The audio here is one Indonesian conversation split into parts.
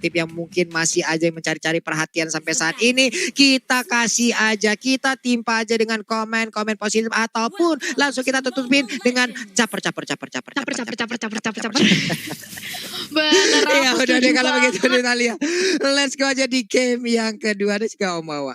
tip yang mungkin masih aja mencari-cari perhatian sampai saat ini, kita kasih aja, kita timpa aja dengan komen positif ataupun langsung kita tutupin dengan caper. Bener, Iya aku udah deh setuju kalau begitu banget. Natalia. Let's go aja di game yang kedua ada juga Om Wawa.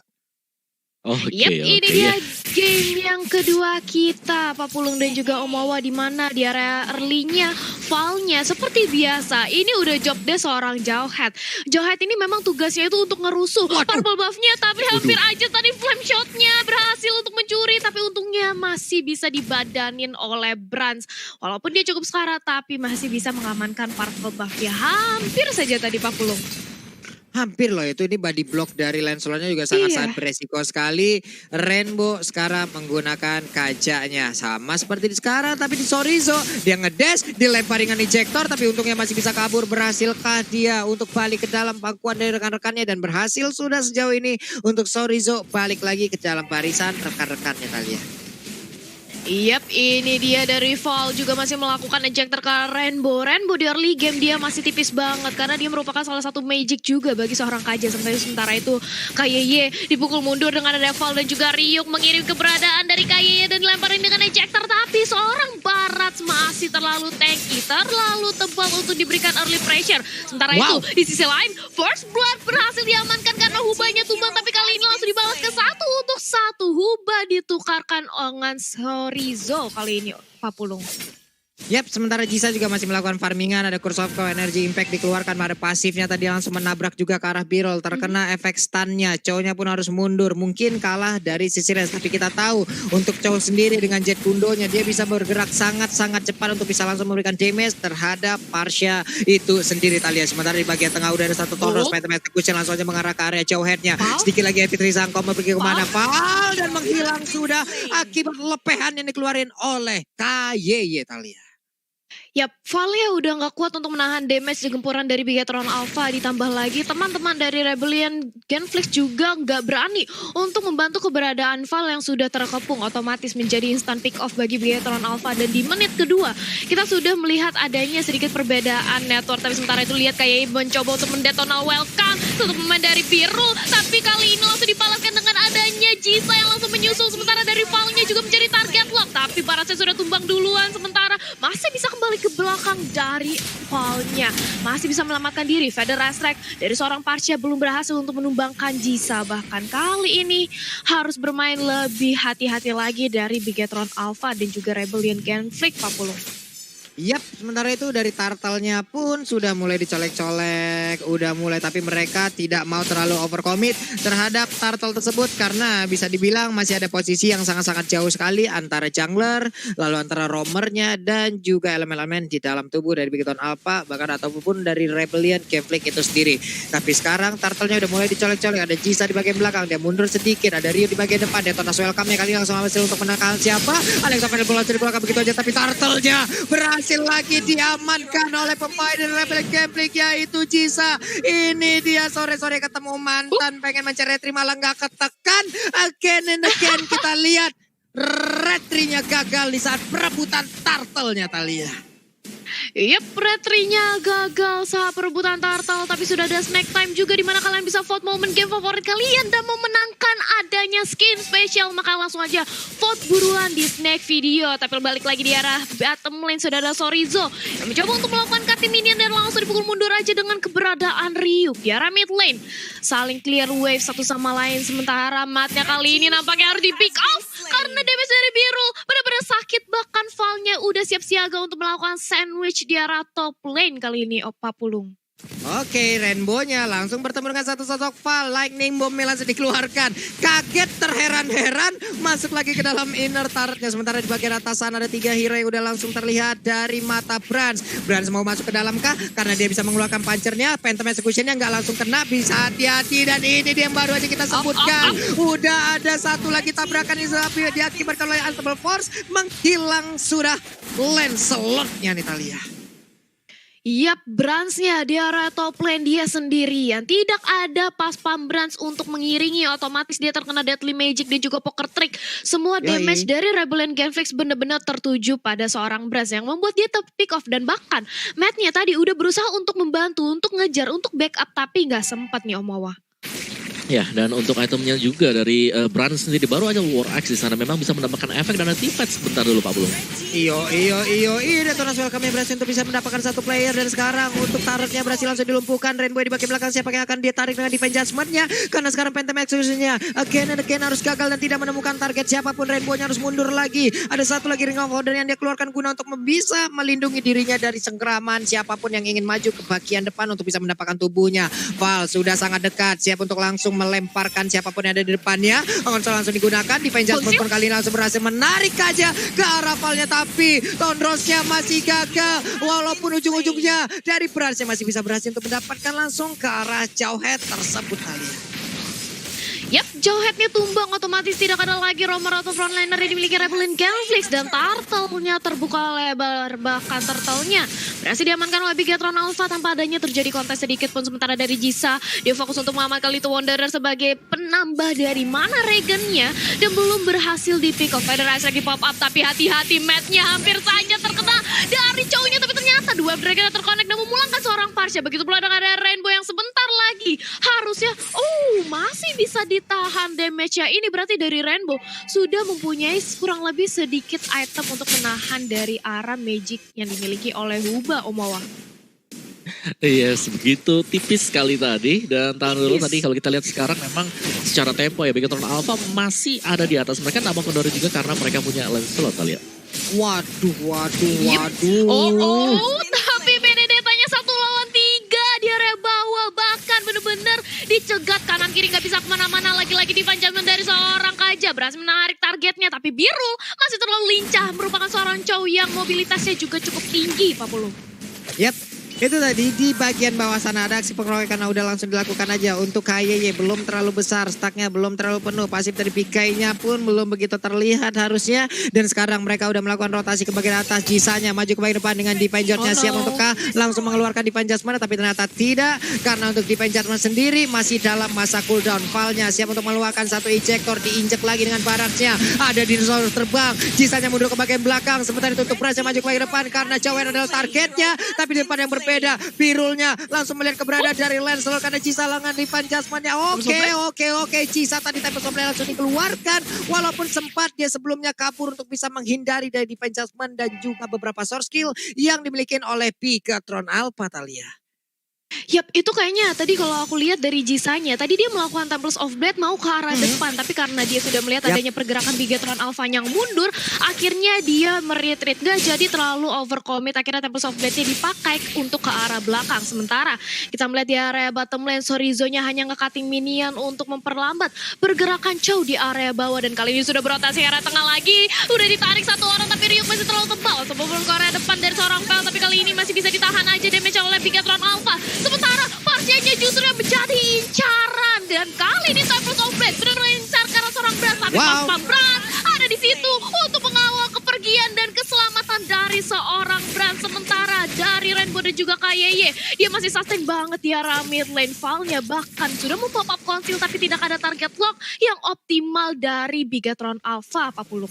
Yep, ini dia game yang kedua kita, Pak Pulung dan juga Om Wawa, di mana di area early-nya, Val-nya seperti biasa. Ini udah job desk seorang Jawhead. Jawhead ini memang tugasnya itu untuk ngerusuh purple buff-nya, tapi hampir aja tadi flame shot-nya berhasil untuk mencuri, tapi untungnya masih bisa dibadanin oleh Brans. Walaupun dia cukup sekarat, tapi masih bisa mengamankan purple buff-nya. Hampir saja tadi Pak Pulung. Hampir loh itu, ini body block dari Lancelotnya juga sangat-sangat beresiko sekali. Rainbow sekarang menggunakan kajaknya sama seperti di sekarang, tapi di Sorizo dia ngedash, dilempar dengan ejector, tapi untungnya masih bisa kabur. Berhasilkah dia untuk balik ke dalam pangkuan dari rekan-rekannya, dan berhasil sudah sejauh ini untuk Sorizo balik lagi ke dalam barisan rekan-rekannya Talia. Yap, ini dia dari Val juga masih melakukan ejector ke Rainbow. Rainbow di early game dia masih tipis banget karena dia merupakan salah satu magic juga bagi seorang Kaja. Sementara itu KYY dipukul mundur dengan ada Val dan juga Ryuk mengirim keberadaan dari KYY dan dilemparin dengan ejector. Tapi seorang Barat masih terlalu tanky, terlalu tebal untuk diberikan early pressure. Sementara itu di sisi lain First Blood berhasil diamankan karena hubanya tumbang, tapi kali ini langsung dibalas ke 1-1. Hubah ditukarkan dengan Sorizo kali ini, Pak Pulung. Yap, sementara Jisa juga masih melakukan farmingan. Ada Curse of Cow, Energy Impact dikeluarkan. Ada pasifnya tadi langsung menabrak juga ke arah Birol. Terkena efek stunnya. Cownya pun harus mundur. Mungkin kalah dari sisi res. Tapi kita tahu untuk Cow sendiri dengan jet gundonya, dia bisa bergerak sangat-sangat cepat untuk bisa langsung memberikan damage terhadap Parsha itu sendiri Talia. Sementara di bagian tengah udah ada satu Tauros. Phantom Execution langsung aja mengarah ke area Cow headnya. Sedikit lagi Epic Rizangko mau pergi kemana. Val dan menghilang sudah akibat lepehan yang dikeluarin oleh KYY Talia. Yap, Valia udah gak kuat untuk menahan damage di gempuran dari Bigetron Alpha. Ditambah lagi teman-teman dari Rebellion Genflix juga gak berani untuk membantu keberadaan Val yang sudah terkepung. Otomatis menjadi instant pick off bagi Bigetron Alpha. Dan di menit kedua kita sudah melihat adanya sedikit perbedaan network. Tapi sementara itu lihat kayak mencoba untuk mendetonal welcome untuk pemain dari Biru. Tapi kali ini langsung dibalaskan dengan adanya Jisa yang langsung menyusul. Sementara dari Val-nya juga menjadi target lock. Tapi Parasnya sudah tumbang duluan. Sementara masih bisa kembali ke belakang dari Val-nya. Masih bisa melamatkan diri. Feather Strike dari seorang Parsha belum berhasil untuk menumbangkan Jisa. Bahkan kali ini harus bermain lebih hati-hati lagi dari Bigetron Alpha dan juga Rebellion Genflix, Pak Pulung. Yap, sementara itu dari Turtle-nya pun sudah mulai dicolek-colek, udah mulai, tapi mereka tidak mau terlalu overcommit terhadap Turtle tersebut karena bisa dibilang masih ada posisi yang sangat-sangat jauh sekali antara jungler, lalu antara roamernya dan juga elemen-elemen di dalam tubuh dari Bigetron Alpha, bahkan ataupun dari Rebellion Genflix itu sendiri. Tapi sekarang Turtle-nya udah mulai dicolek-colek, ada Jisa di bagian belakang, dia mundur sedikit, ada Rio di bagian depan, Detonas welcome-nya kali langsung berhasil untuk menekan siapa? Alexa Vanderbilt langsung dikeluarkan begitu aja, tapi Turtle-nya berhasil lagi diamankan oleh pemain dari Rebellion Genflix yaitu Jisa. Ini dia sore-sore ketemu mantan, pengen mencari retri malah gak ketekan. Again and again kita lihat retrinya gagal di saat perebutan Turtle-nya Talia. Yep, retrinya gagal saat perebutan Turtle, tapi sudah ada snack time juga di mana kalian bisa vote momen game favorit kalian dan memenangkan adanya skin spesial. Maka langsung aja vote buruan di snack video. Tapi balik lagi di arah bottom lane sudah ada Sorizo yang mencoba untuk melakukan cutting minion dan langsung dipukul mundur aja dengan keberadaan Ryuk. Di arah mid lane saling clear wave satu sama lain, sementara matnya kali ini nampaknya harus di pick off karena damage dari Biru benar-benar sakit. Bahkan Val-nya udah siap siaga untuk melakukan sandwich di arah top lane kali ini, Opa Pulung. Oke, Rainbow-nya langsung bertemu dengan satu sosok Val. Lightning Bomb-nya langsung dikeluarkan. Kaget, terheran-heran, masuk lagi ke dalam inner turret-nya. Sementara di bagian atas sana ada 3 hero yang udah langsung terlihat dari mata Brans. Brans mau masuk ke dalam kah? Karena dia bisa mengeluarkan punchernya. Phantom Execution-nya nggak langsung kena, bisa hati-hati. Dan ini dia yang baru aja kita sebutkan. Udah ada satu lagi tabrakan yang diakibatkan oleh Unstable Force. Menghilang sudah Lancelot-nya nih Talia. Yap, Bransnya di area top lane dia sendirian. Tidak ada pas pam Brans untuk mengiringi, otomatis dia terkena Deadly Magic dan juga Poker Trick. Semua damage Yoi. dari Rebellion Genflix benar-benar tertuju pada seorang Brans yang membuat dia pick off. Dan bahkan Matt-nya tadi udah berusaha untuk membantu, untuk ngejar, untuk backup, tapi nggak sempat nih Om Wawa. Ya, dan untuk itemnya juga dari Brand sendiri baru aja War Axe di sana memang bisa mendapatkan efek dan anti-fight sebentar dulu Pak Bulung. Detonas welcome berhasil untuk bisa mendapatkan satu player dan sekarang untuk turretnya berhasil langsung dilumpuhkan. Rainbow di bagian belakang siapa yang akan dia tarik dengan defense judgment-nya karena sekarang Phantom Execution-nya again and again harus gagal dan tidak menemukan target siapapun. Rainbow-nya harus mundur lagi. Ada satu lagi Ring of Order yang dia keluarkan guna untuk bisa melindungi dirinya dari cengkeraman siapapun yang ingin maju ke bagian depan untuk bisa mendapatkan tubuhnya. Val sudah sangat dekat, siap untuk langsung melemparkan siapapun yang ada di depannya. Konsol langsung digunakan. Defense Judgment pun kali ini langsung berhasil menarik aja ke arah Valnya, tapi Tondrosnya masih gagal. Walaupun ujung-ujungnya dari Bransnya masih bisa berhasil untuk mendapatkan langsung ke arah Jauhead tersebut kali. Yap, Jauhead-nya tumbang, otomatis tidak ada lagi roamer atau frontliner yang dimiliki Rebellion Genflix. Dan turtle-nya terbuka lebar, bahkan turtle-nya berhasil diamankan oleh Bigetron Alpha tanpa adanya terjadi kontes sedikit pun. Sementara dari Jisa, dia fokus untuk mengamankan Little Wanderer sebagai penambah dari mana Regen-nya dan belum berhasil di pick off. Federasi lagi pop up, tapi hati-hati, Matt-nya hampir saja terkena dari Chow-nya, tapi ternyata dua Dragon terconnect dan memulangkan seorang Parsha. Begitu pula dengan ada Rainbow yang sebentar lagi harusnya masih bisa ditahan damage-nya. Ini berarti dari Rainbow sudah mempunyai kurang lebih sedikit item untuk menahan dari arah magic yang dimiliki oleh Huba, Om Wawa. Yes, begitu tipis sekali tadi. Dan tahan dulu tadi kalau kita lihat sekarang memang secara tempo ya Bigetron Alpha masih ada di atas mereka, namun kendor juga karena mereka punya Lancelot kali ya. Waduh. Tapi Benedetta-nya 1 lawan 3 di area bawah, bahkan bener-bener dicegat kanan kiri nggak bisa kemana-mana. Lagi-lagi dipanjaman dari seorang Kaja berhasil menarik targetnya, tapi Biru masih terlalu lincah, merupakan seorang Chow yang mobilitasnya juga cukup tinggi Pak Pulu. Yap. Itu tadi di bagian bawah sana ada aksi pengeroyokan karena udah langsung dilakukan aja. Untuk KYY belum terlalu besar, stacknya belum terlalu penuh, pasif dari PK-nya pun belum begitu terlihat harusnya. Dan sekarang mereka udah melakukan rotasi ke bagian atas, Jisanya maju ke bagian depan dengan Divine Judge-nya siap untuk langsung mengeluarkan Divine Judgment, tapi ternyata tidak. Karena untuk Divine Judgment sendiri masih dalam masa cooldown. Val-nya siap untuk mengeluarkan satu ejector, diinjek lagi dengan Barrage-nya. Ada dinosaurus terbang, Jisanya mundur ke bagian belakang. Sementara itu untuk Bransnya maju ke bagian depan karena Jowen adalah targetnya. Tapi di depan yang berbeda, Birulnya langsung melihat keberadaan dari Lancelot karena Cisa lengan Divine Judgment-nya. Oke. Cisa tadi Tempest of Blade langsung dikeluarkan. Walaupun sempat dia sebelumnya kabur untuk bisa menghindari dari Divine Judgment dan juga beberapa source skill yang dimiliki oleh Bigetron Alpha Talia. Yap, itu kayaknya tadi kalau aku lihat dari Jisanya, tadi dia melakukan Tempest of Blade mau ke arah depan, tapi karena dia sudah melihat adanya pergerakan Bigetron Alpha yang mundur, akhirnya dia meretreat, gak jadi terlalu overcommit, akhirnya Tempest of Blade-nya dipakai untuk ke arah belakang. Sementara kita melihat di area bottom lane, Sorizo-nya hanya nge-cutting minion untuk memperlambat pergerakan Chow di area bawah, dan kali ini sudah berotasi area tengah lagi, udah ditarik satu orang, tapi Ryuk masih terlalu tebal sebelum ke area depan dari seorang Vel, tapi kali ini masih bisa ditahan aja damage oleh Bigetron Alpha. Sementara Parsha-nya justru yang menjadi incaran, dan kali ini Tempest of Blade benar-benar incar karena seorang Brand, tapi pas Brand ada di situ untuk mengawal kepergian dan keselamatan dari seorang Brand. Sementara dari Rainbow dan juga KYY, dia masih sustain banget di arah mid lane. Val-nya bahkan sudah mempop up conceal, tapi tidak ada target lock yang optimal dari Bigetron Alpha, Pak Pulung.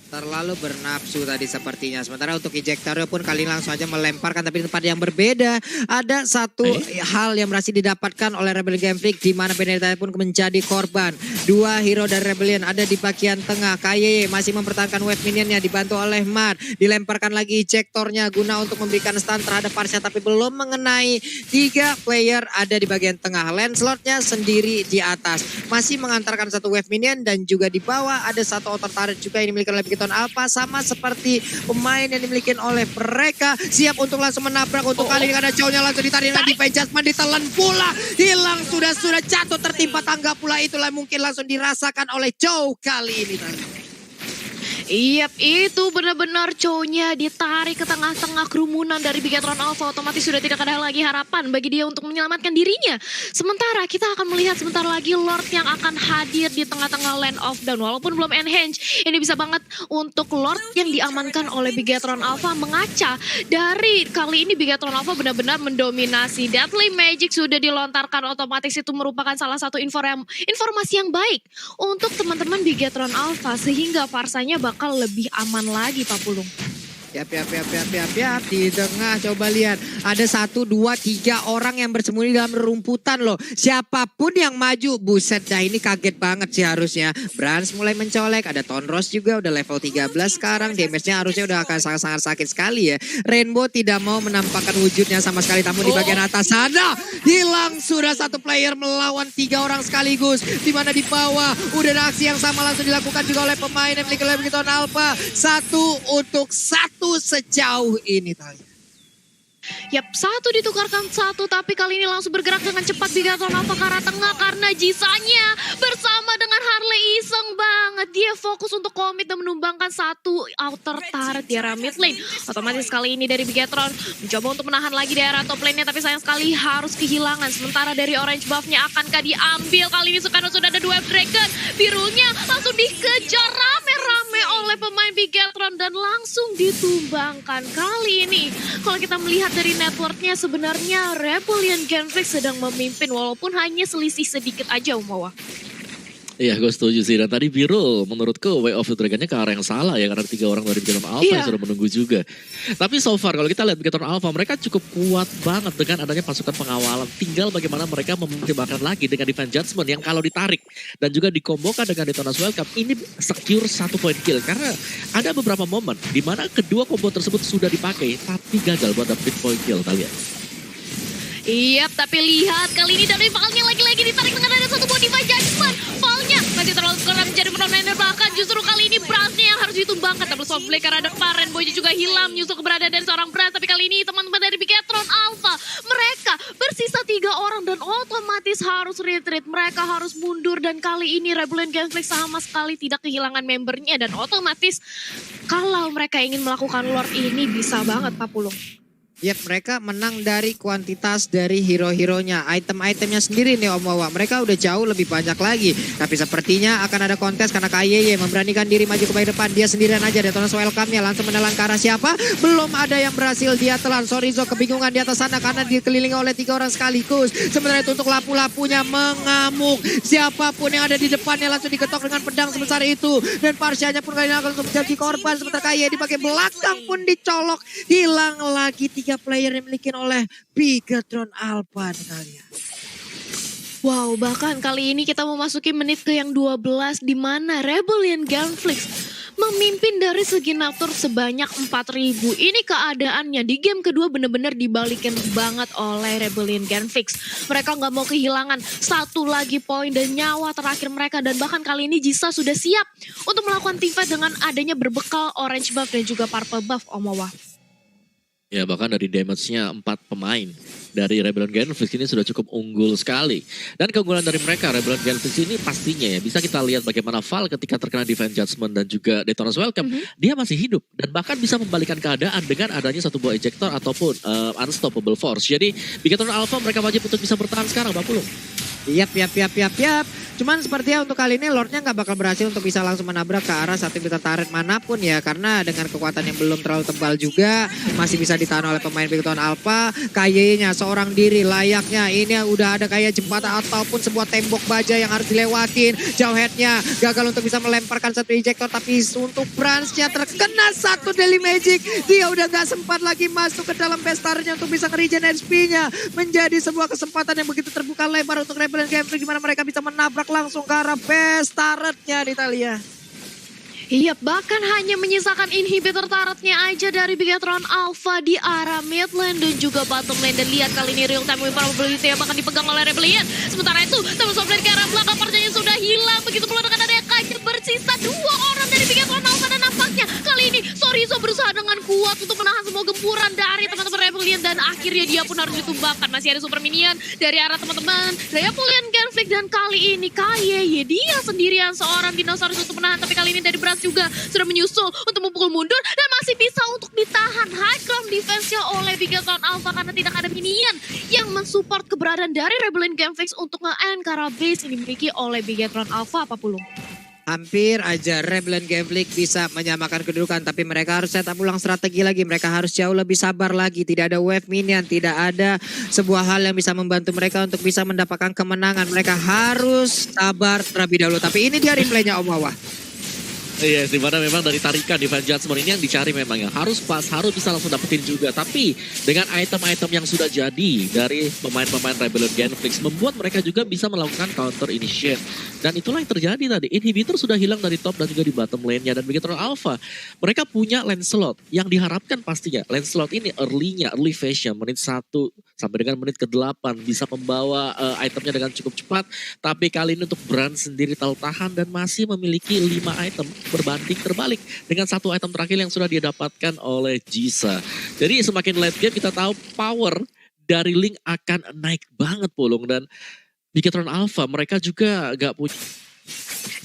Terlalu bernafsu tadi sepertinya. Sementara untuk ejectornya pun kali ini langsung aja melemparkan, tapi di tempat yang berbeda. Ada satu hal yang berhasil didapatkan oleh Rebellion Genflix, di mana Benedetta pun menjadi korban. Dua hero dari Rebellion ada di bagian tengah. KYY masih mempertahankan wave minionnya dibantu oleh Matt. Dilemparkan lagi ejectornya guna untuk memberikan stun terhadap Parsha, tapi belum mengenai. 3 player ada di bagian tengah. Lancelot-nya sendiri di atas. Masih mengantarkan satu wave minion, dan juga di bawah ada satu auto turret juga yang dimiliki oleh Bigetron Alpha, sama seperti pemain yang dimiliki oleh mereka. Siap untuk langsung menabrak. Untuk kali ini karena Chow-nya langsung ditarik dengan Divine Judgment, ditelan pula. Hilang sudah jatuh tertimpa tangga pula. Itulah mungkin langsung dirasakan oleh Chow kali ini. Iya, itu benar-benar cownya ditarik ke tengah-tengah kerumunan dari Bigetron Alpha. Otomatis sudah tidak ada lagi harapan bagi dia untuk menyelamatkan dirinya. Sementara kita akan melihat sebentar lagi Lord yang akan hadir di tengah-tengah Land of Dawn. Walaupun belum enhance, ini bisa banget untuk Lord yang diamankan oleh Bigetron Alpha mengaca. Dari kali ini Bigetron Alpha benar-benar mendominasi. Deadly Magic sudah dilontarkan, otomatis itu merupakan salah satu informasi yang baik untuk teman-teman Bigetron Alpha. Sehingga Farsanya bakal lebih aman lagi Pak Pulung. Yap. Di tengah coba lihat. Ada 1, 2, 3 orang yang bersembunyi dalam rumputan loh. Siapapun yang maju, buset dah ini kaget banget sih harusnya. Brans mulai mencolek, ada Tonros juga udah level 13 sekarang. Damage-nya harusnya udah akan sangat-sangat sakit sekali ya. Rainbow tidak mau menampakkan wujudnya sama sekali. Namun di bagian atas sana, hilang sudah satu player melawan 3 orang sekaligus. Dimana di bawah, udah ada aksi yang sama langsung dilakukan juga oleh pemain yang memiliki Bigetron Alpha. 1 untuk 1 sejauh ini Talia. Yap, 1 ditukarkan 1, tapi kali ini langsung bergerak dengan cepat Bigetron Alpha ke arah tengah karena Jisanya bersama dengan Harley iseng banget. Dia fokus untuk komit dan menumbangkan 1 outer turret di area mid lane. Otomatis kali ini dari Bigetron mencoba untuk menahan lagi di area top lane-nya, tapi sayang sekali harus kehilangan. Sementara dari orange buff-nya akankah diambil? Kali ini karena sudah ada 2 dragon. Birunya langsung dikejar rame-rame oleh pemain Bigetron dan langsung ditumbangkan. Kali ini kalau kita melihat dari networknya sebenarnya Rebellion Genflix sedang memimpin walaupun hanya selisih sedikit aja Umawa. Iya, gue setuju sih. Dan tadi Birul menurutku Way of the Dragon-nya ke arah yang salah ya. Karena 3 orang dari Bigetron Alpha yang sudah menunggu juga. Tapi so far kalau kita lihat Bigetron Alpha, mereka cukup kuat banget dengan adanya pasukan pengawalan. Tinggal bagaimana mereka mempertimbangkan lagi dengan Divine Judgment yang kalau ditarik. Dan juga dikombokan dengan Detona's Welcome, ini secure 1 point kill. Karena ada beberapa momen di mana kedua combo tersebut sudah dipakai, tapi gagal buat dapet point kill kalian. Iya, tapi lihat kali ini dari Valnya lagi-lagi ditarik dengan ada 1 buah Divine Judgment. Valnya masih terlalu kurang menjadi frontliner, bahkan justru kali ini Bransnya yang harus ditumbangkan. Double soft blade karena depan Rainbow juga hilang menyusul keberadaan dari seorang Brans. Tapi kali ini teman-teman dari Bigetron Alpha, mereka bersisa 3 orang dan otomatis harus retreat. Mereka harus mundur dan kali ini Rebellion Genflix sama sekali tidak kehilangan membernya. Dan otomatis kalau mereka ingin melakukan Lord ini bisa banget Pak Pulung. Ya, mereka menang dari kuantitas dari hero-heronya. Item-itemnya sendiri nih Om Wawa. Mereka udah jauh lebih banyak lagi. Tapi sepertinya akan ada kontes karena KYY memberanikan diri maju ke bagian depan. Dia sendirian aja. Detona's Welcome-nya langsung menelan ke arah siapa? Belum ada yang berhasil dia telan. Sorizo kebingungan di atas sana karena dikelilingi oleh 3 orang sekaligus. Sementara itu untuk lapu-lapunya mengamuk. Siapapun yang ada di depannya langsung diketok dengan pedang sebesar itu. Dan Parsyanya pun kali ini akan menjadi korban. Sementara KYY di bagian belakang pun dicolok. Hilang lagi 3 player yang dimiliki oleh Bigetron Alpha kalian. Wow, bahkan kali ini kita memasuki menit ke yang 12 di mana Rebellion Genflix memimpin dari segi natur sebanyak 4.000. Ini keadaannya di game kedua benar-benar dibalikin banget oleh Rebellion Genflix. Mereka nggak mau kehilangan 1 lagi poin dan nyawa terakhir mereka. Dan bahkan kali ini Jisa sudah siap untuk melakukan teamfight dengan adanya berbekal orange buff dan juga purple buff Omawa. Ya, bahkan dari damage-nya 4 pemain dari Rebellion Genflix ini sudah cukup unggul sekali. Dan keunggulan dari mereka, Rebellion Genflix ini pastinya ya bisa kita lihat bagaimana Val ketika terkena Divine Judgment dan juga Detona's Welcome, dia masih hidup. Dan bahkan bisa membalikan keadaan dengan adanya 1 buah ejector ataupun unstoppable force. Jadi Bigetron Alpha mereka wajib untuk bisa bertahan sekarang, Pak Pulung. Yap. Cuman sepertinya untuk kali ini Lordnya nggak bakal berhasil untuk bisa langsung menabrak ke arah satu bintang turret manapun ya. Karena dengan kekuatan yang belum terlalu tebal juga masih bisa ditahan oleh pemain Bigetron Alpha. KYY-nya seorang diri layaknya ini udah ada kayak jembatan ataupun sebuah tembok baja yang harus dilewatin. Jauh headnya gagal untuk bisa melemparkan 1 ejector. Tapi untuk Bransnya terkena 1 Daily Magic. Dia udah gak sempat lagi masuk ke dalam base turret-nya untuk bisa nge-regen HP-nya. Menjadi sebuah kesempatan yang begitu terbuka lebar untuk Rebellion Genflix, dimana mereka bisa menabrak langsung ke arah base turret-nya di Italia. Iya, bahkan hanya menyisakan inhibitor turretnya aja dari Bigetron Alpha di arah mid lane dan juga bottom lane. Dan lihat kali ini real time vulnerability yang bahkan dipegang oleh Rebellion. Sementara itu, Double Soft Blade ke arah belakang partnya sudah hilang. Begitu pula dengan ada yang kaget bersisa 2 orang dari Bigetron Alpha dan nampaknya kali ini Sorizo berusaha dengan kuat untuk menahan semua gempuran dari teman-teman Rebellion dan akhirnya dia pun harus ditumbangkan. Masih ada super minion dari arah teman-teman Rebellion Genflix dan kali ini Kayeye dia sendirian seorang dinosaurus untuk menahan, tapi kali ini dari Brans juga sudah menyusul untuk memukul mundur dan masih bisa untuk ditahan high ground defense-nya oleh Bigetron Alpha karena tidak ada minion yang mensupport keberadaan dari Rebellion Genflix untuk nge-end Kara base yang dimiliki oleh Bigetron Alpha. Apa Pulung? Hampir aja Rebellion Genflix bisa menyamakan kedudukan, tapi mereka harus setup ulang strategi lagi. Mereka harus jauh lebih sabar lagi. Tidak ada wave minion, tidak ada sebuah hal yang bisa membantu mereka untuk bisa mendapatkan kemenangan. Mereka harus sabar terlebih dahulu. Tapi ini dia replaynya Om Wawa. Iya, dimana memang dari tarikan Divine Judgment ini yang dicari memang yang harus pas, harus bisa langsung dapetin juga. Tapi dengan item-item yang sudah jadi dari pemain-pemain Rebellion Genflix membuat mereka juga bisa melakukan counter initiate. Dan itulah yang terjadi tadi. Inhibitor sudah hilang dari top dan juga di bottom lane-nya. Dan Bigetron Alpha, mereka punya Lancelot yang diharapkan pastinya. Lancelot ini early phase-nya menit 1 sampai dengan menit ke-8 bisa membawa itemnya dengan cukup cepat. Tapi kali ini untuk Brand sendiri tahan dan masih memiliki 5 item berbanding terbalik dengan 1 item terakhir yang sudah dia dapatkan oleh Jisa. Jadi semakin late game kita tahu power dari Link akan naik banget Pulung, dan Bigetron Alpha mereka juga gak punya.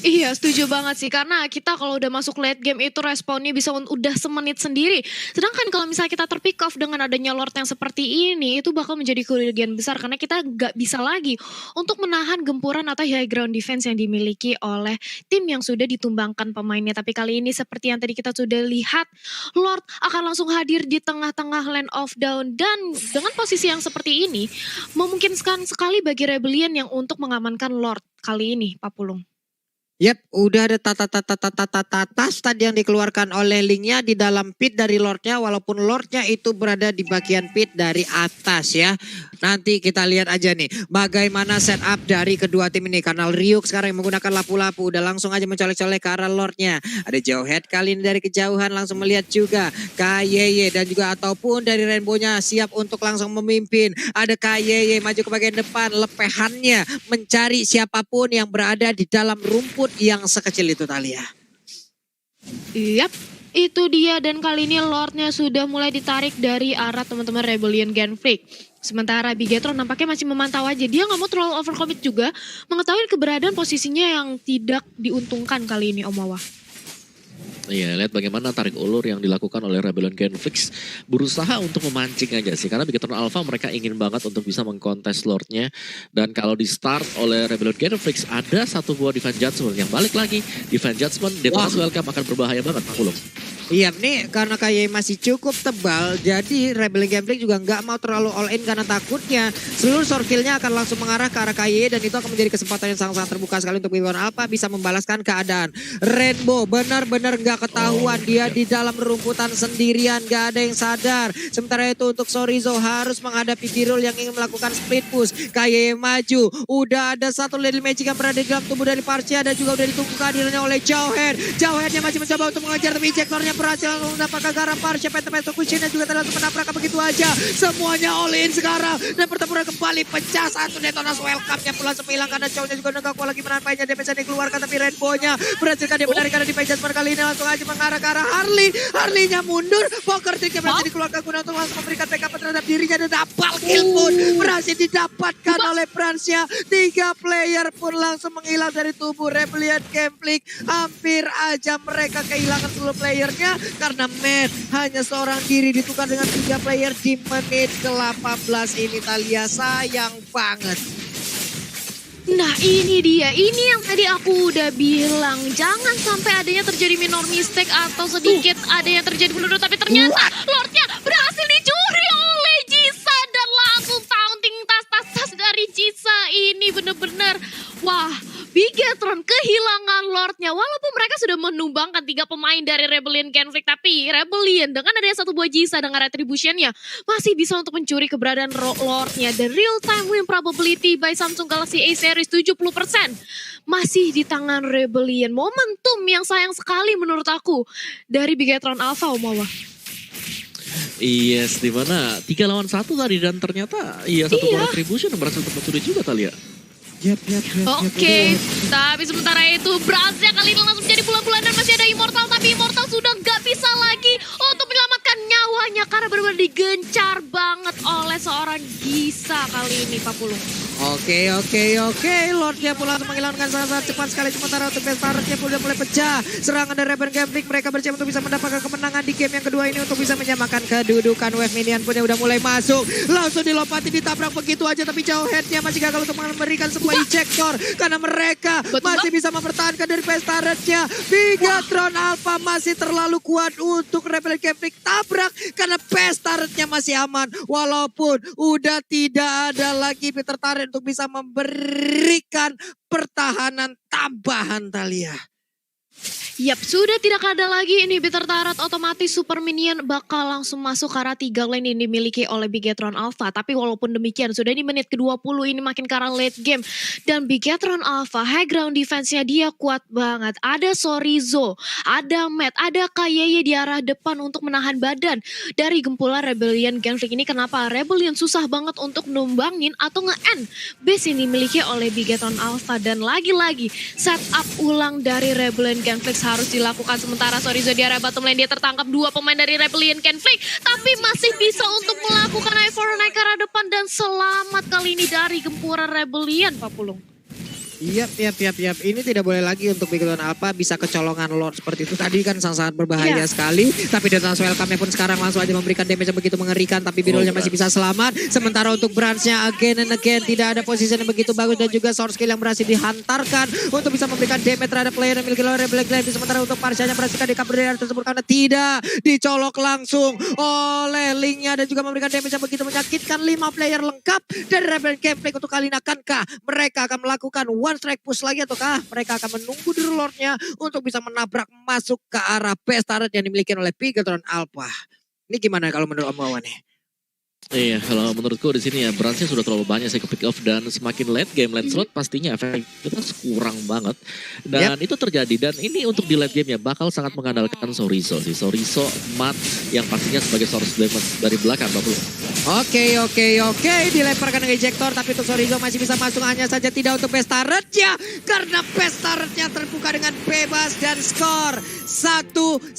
Iya, setuju banget sih. Karena kita kalau udah masuk late game itu responnya bisa udah semenit sendiri. Sedangkan kalau misalnya kita terpick off dengan adanya Lord yang seperti ini, itu bakal menjadi kerugian besar. Karena kita gak bisa lagi untuk menahan gempuran atau high ground defense yang dimiliki oleh tim yang sudah ditumbangkan pemainnya. Tapi kali ini seperti yang tadi kita sudah lihat, Lord akan langsung hadir di tengah-tengah Land of Dawn. Dan dengan posisi yang seperti ini, memungkinkan sekali bagi Rebellion yang untuk mengamankan Lord kali ini, Pak Pulung. Yap, udah ada tas tadi yang dikeluarkan oleh Linknya di dalam pit dari Lordnya, walaupun Lordnya itu berada di bagian pit dari atas ya. Nanti kita lihat aja nih bagaimana setup dari kedua tim ini, karena Ryuk sekarang yang menggunakan lapu-lapu udah langsung aja mencolek-colek ke arah Lordnya. Ada jauh head kali ini dari kejauhan langsung melihat juga Kayeye dan juga ataupun dari Rainbow-nya siap untuk langsung memimpin. Ada Kayeye maju ke bagian depan, lepehannya mencari siapapun yang berada di dalam rumput yang sekecil itu, Thalia. Yap, itu dia, dan kali ini Lordnya sudah mulai ditarik dari arah teman-teman Rebellion Genflix. Sementara Bigetron nampaknya masih memantau aja. Dia nggak mau terlalu overcommit juga, mengetahui keberadaan posisinya yang tidak diuntungkan kali ini Om Wawa. Iya, lihat bagaimana tarik ulur yang dilakukan oleh Rebellion Genflix. Berusaha untuk memancing aja sih. Karena Bigetron Alpha mereka ingin banget untuk bisa mengkontes Lordnya. Dan kalau di start oleh Rebellion Genflix ada satu buah Divine Judgment yang balik lagi. Divine Judgment, Demon's Welcome akan berbahaya banget Pak Pulung. Iya nih, karena kayak masih cukup tebal, jadi Rebellion Genflix juga nggak mau terlalu all in karena takutnya seluruh sorkilnya akan langsung mengarah ke arah KY, dan itu akan menjadi kesempatan yang sangat-sangat terbuka sekali untuk Bigetron Alpha bisa membalaskan keadaan. Rainbow benar-benar nggak ketahuan, dia di dalam rumputan sendirian, nggak ada yang sadar. Sementara itu untuk Sorizo harus menghadapi Birul yang ingin melakukan split push. KY maju, udah ada satu Lady Magic yang berada di dalam tubuh dari Parcia dan juga udah ditunggu kehadirannya oleh Jauhead. Jauheadnya masih mencoba untuk mengejar, tapi injektornya berhasil mendapatkan garam Parcia. Penta kucingnya juga langsung menabrak begitu aja. Semuanya all in sekarang dan pertempuran kembali pecah. Satu Detonas welcome-nya pula hilang karena Chow-nya juga udah gak kuat lagi menampainya. Damage yang dikeluarkan tapi Rainbow-nya berhasilkan dia menarik karena di Pages kali ini langsung aja mengarah ke arah Harley. Harley-nya mundur. Poker trick-nya berhasil dikeluarkan guna untuk langsung memberikan backup terhadap dirinya dan double kill pun berhasil didapatkan oleh Pransnya. 3 player pun langsung menghilang dari tubuh Rebellion Genflix. Hampir aja mereka kehilangan seluruh playernya karena Matt hanya seorang diri ditukar dengan 3 player di menit ke-18 ini. Thalia, sayang banget. Nah ini dia, ini yang tadi aku udah bilang, jangan sampai adanya terjadi minor mistake atau sedikit ada yang terjadi menurut, tapi ternyata Lordnya berhasil dicuri oleh Jisa dan langsung taunting tas dari Jisa. Ini bener-bener wah, Bigetron kehilangan Lordnya. Walaupun mereka sudah menumbangkan 3 pemain dari Rebellion Genflix, tapi Rebellion dengan adanya satu buah Jisa dengan retributionnya masih bisa untuk mencuri keberadaan Lordnya. The real time win probability by Samsung Galaxy A series 70% masih di tangan Rebellion. Momentum yang sayang sekali menurut aku dari Bigetron Alpha, Om Wawa. Yes, dimana 3 lawan 1 tadi dan ternyata satu buah retribution yang berhasil untuk mencuri juga Thalia. Oke, tapi sementara itu Bransnya kali ini langsung jadi bulan-bulan dan masih ada Immortal. Tapi Immortal sudah nggak bisa lagi untuk menyelamatkan nyawanya karena benar-benar digencar banget oleh seorang Gisa kali ini, Pak Pulung. Oke. Lordnya pula langsung menghilangkan sangat cepat sekali. Sementara untuk Bestaretnya pun udah mulai pecah. Serangan dari Rebel Gambling, mereka bersiap untuk bisa mendapatkan kemenangan di game yang kedua ini untuk bisa menyamakan kedudukan. Wave minion punya udah mulai masuk. Langsung dilompati, ditabrak begitu aja. Tapi jauh headnya masih gagal untuk memberikan sebuah ejector. Karena mereka masih bisa mempertahankan dari Bestaretnya. Bigatron Alpha masih terlalu kuat untuk Rebel Gambling tabrak. Karena Bestaretnya masih aman. Walaupun udah tidak ada lagi Peter Taren untuk bisa memberikan pertahanan tambahan, Thalia. Yap, sudah tidak ada lagi inhibitor turret, otomatis super minion bakal langsung masuk karena 3 lane yang dimiliki oleh Bigetron Alpha. Tapi walaupun demikian, sudah di menit ke-20 ini makin ke arah late game. Dan Bigetron Alpha, high ground defense-nya dia kuat banget. Ada Sorizo, ada Matt, ada Kayeye di arah depan untuk menahan badan dari gempulan Rebellion Gangplank ini. Kenapa? Rebellion susah banget untuk numbangin atau nge-end base yang dimiliki oleh Bigetron Alpha. Dan lagi-lagi, setup ulang dari Rebellion Gangplank harus dilakukan. Sementara Sorizo di area bottom lane, dia tertangkap 2 pemain dari Rebellion Gangplank, tapi masih bisa untuk melakukan eye for naik ke arah depan dan selamat kali ini dari gempuran Rebellion, Pak Pulung. Yap. Ini tidak boleh lagi untuk Bigetron Alpha bisa kecolongan Lord seperti itu. Tadi kan sangat berbahaya sekali. Tapi Dance Welcome-nya pun sekarang langsung aja memberikan damage yang begitu mengerikan. Tapi Birolnya masih bisa selamat. Sementara untuk Branch-nya again and again tidak ada posisi yang begitu bagus. Dan juga source skill yang berhasil dihantarkan untuk bisa memberikan damage terhadap player yang miliki Rebel Gambling. Sementara untuk Parsha-nya berhasil di-cover dari area tersebut karena tidak dicolok langsung oleh Link-nya. Dan juga memberikan damage yang begitu menyakitkan. 5 player lengkap dari Rebel Gambling. Untuk kali ini akankah mereka akan melakukan one strike push lagi ataukah mereka akan menunggu dulu Lordnya untuk bisa menabrak masuk ke arah base turret yang dimiliki oleh Bigetron Alpha. Ini gimana kalau menurut Om Wawan nih? Iya, kalau menurutku di sini ya Branch-nya sudah terlalu banyak saya ke pick off dan semakin late game late slot pastinya efektivitas kurang banget. Dan itu terjadi dan ini untuk di late game ya bakal sangat mengandalkan Sorizo sih. Sorizo, Matt yang pastinya sebagai source damage dari belakang Bapak. Oke. Dilemparkan dengan ejector tapi untuk Sorizo masih bisa masuk, hanya saja tidak untuk base turret-nya karena base turret-nya terbuka dengan bebas dan skor 1-1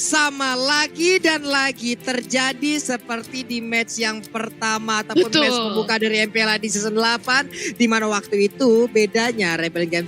lagi terjadi seperti di match yang pertama ataupun match pembuka dari MPLA di season 8 di mana waktu itu bedanya Rebel Gambling